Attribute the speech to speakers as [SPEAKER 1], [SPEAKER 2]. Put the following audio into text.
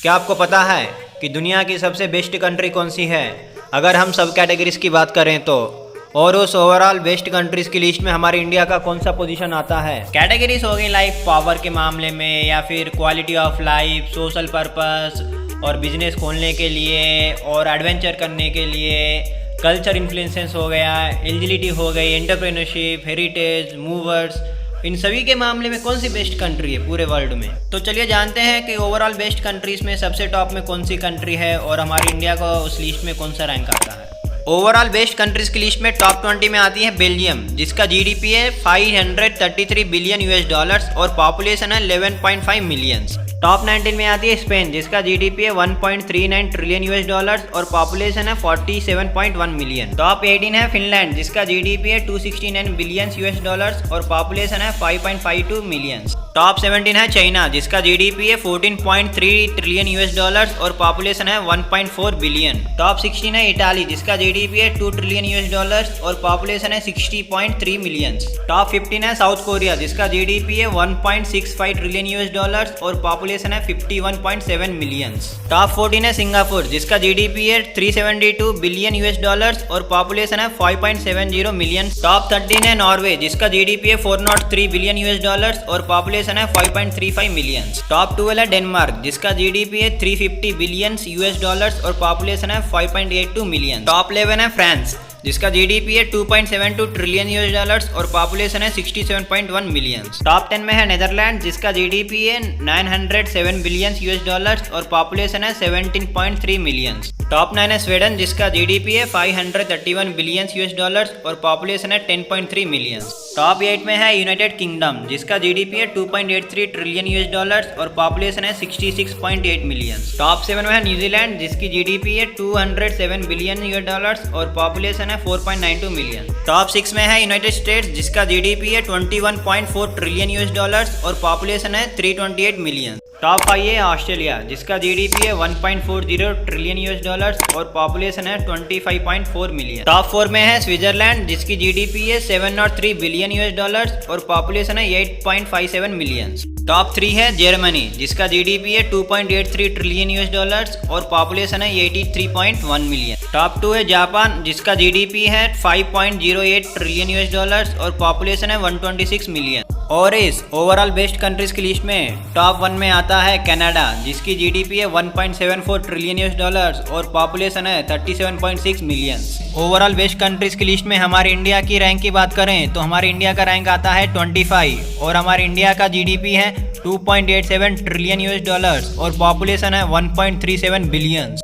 [SPEAKER 1] क्या आपको पता है कि दुनिया की सबसे बेस्ट कंट्री कौन सी है? अगर हम सब कैटेगरीज की बात करें तो और उस ओवरऑल बेस्ट कंट्रीज की लिस्ट में हमारे इंडिया का कौन सा पोजीशन आता है? कैटेगरीज हो गई लाइक पावर के मामले में, या फिर quality of life, social purpose और बिजनेस खोलने के लिए और एडवेंचर करने के लिए, कल्चर इन्फ्लुएंसेस हो गया, एलिजिबिलिटी हो गई, एंटरप्रेन्योरशिप, हेरिटेज, मूवर्स, इन सभी के मामले में कौन सी बेस्ट कंट्री है पूरे वर्ल्ड में? तो चलिए जानते हैं कि ओवरऑल बेस्ट कंट्रीज में सबसे टॉप में कौन सी कंट्री है और हमारी इंडिया का उस लिस्ट में कौन सा रैंक आता है। ओवरऑल बेस्ट कंट्रीज की लिस्ट में टॉप 20 में आती है बेल्जियम, जिसका जीडीपी है 533 बिलियन यूएस डॉलर्स और पॉपुलेशन है 11.5 मिलियंस। टॉप 19 में आती है स्पेन, जिसका जीडीपी है 1.39 ट्रिलियन यूएस डॉलर्स और पॉपुलेशन है 47.1 मिलियन। टॉप 18 है फिनलैंड, जिसका जीडीपी है 269 बिलियन यूएस डॉलर्स और पॉपुलेशन है 5.52 मिलियन। टॉप 17 है चाइना, जिसका जीडीपी है 14.3 ट्रिलियन यूएस डॉलर्स और पॉपुलेशन है 1.4 बिलियन। टॉप 16 है इटाली, जिसका जीडीपी है 2 ट्रिलियन यूएस डॉलर्स और पॉपुलेशन है 60.3 मिलियन। टॉप 15 है साउथ कोरिया, जिसका जीडीपी है 1.65 ट्रिलियन यूएस डॉलर्स और पॉपुलेशन है 51.7 मिलियंस। टॉप 14 है सिंगापुर, जिसका जीडीपी है 372 बिलियन यूएस डॉलर्स और पॉपुलेशन है 5.70 मिलियन। टॉप 13 है नॉर्वे, जिसका जीडीपी है 403 बिलियन यूएस डॉलर्स और पॉपुलेशन है 5.35 मिलियन। टॉप 12 है डेनमार्क, जिसका जीडीपी है 350 बिलियन यूएस डॉलर्स और पॉपुलेशन है 5.82 मिलियन। टॉप 11 है फ्रांस, जिसका जीडीपी है 2.72 ट्रिलियन यूएस डॉलर्स और पॉपुलेशन है 67.1 मिलियन। टॉप 10 में है नीदरलैंड, जिसका जीडीपी है 907 बिलियन यूएस डॉलर्स और पॉपुलेशन है 17.3 मिलियन। टॉप 9 है स्वीडन, जिसका जीडीपी है 531 बिलियन यूएस डॉलर्स और पॉपुलेशन है 10.3 मिलियन। टॉप 8 में है यूनाइटेड किंगडम, जिसका जीडीपी है 2.83 ट्रिलियन यूएस डॉलर्स और पॉपुलेशन है 66.8 मिलियन। टॉप 7 में है न्यूजीलैंड, जिसकी जीडीपी है 207 बिलियन यूएस डॉलर्स और पॉपुलेशन है 4.92 मिलियन। टॉप 6 में है यूनाइटेड स्टेट्स, जिसका जीडीपी है 21.4 ट्रिलियन यूएस डॉलर्स और पॉपुलेशन है 328 मिलियन। टॉप 5 है ऑस्ट्रेलिया, जिसका जीडीपी है 1.40 ट्रिलियन यूएस डॉलर्स और पॉपुलेशन है 25.4 मिलियन। टॉप 4 में है स्विट्जरलैंड, जिसकी जीडीपी है 703 बिलियन यूएस डॉलर्स और पॉपुलेशन है 8.57 मिलियन। टॉप 3 है जर्मनी, जिसका जीडीपी है 2.83 ट्रिलियन यूएस डॉलर्स और पॉपुलेशन है 83.1 मिलियन। टॉप 2 है जापान, जिसका जीडीपी है 5.08 ट्रिलियन यूएस डॉलर्स और पॉपुलेशन है 126 मिलियन। और इस ओवरऑल बेस्ट कंट्रीज की लिस्ट में टॉप 1 में आता है कनाडा, जिसकी जीडीपी है 1.74 ट्रिलियन यूएस डॉलर्स और पॉपुलेशन है 37.6 मिलियन। ओवरऑल बेस्ट कंट्रीज की लिस्ट में हमारे इंडिया की रैंक की बात करें तो हमारे इंडिया का रैंक आता है 25 और हमारे इंडिया का जीडीपी है 2.87 ट्रिलियन यूएस डॉलर्स और पॉपुलेशन है 1.37 बिलियन।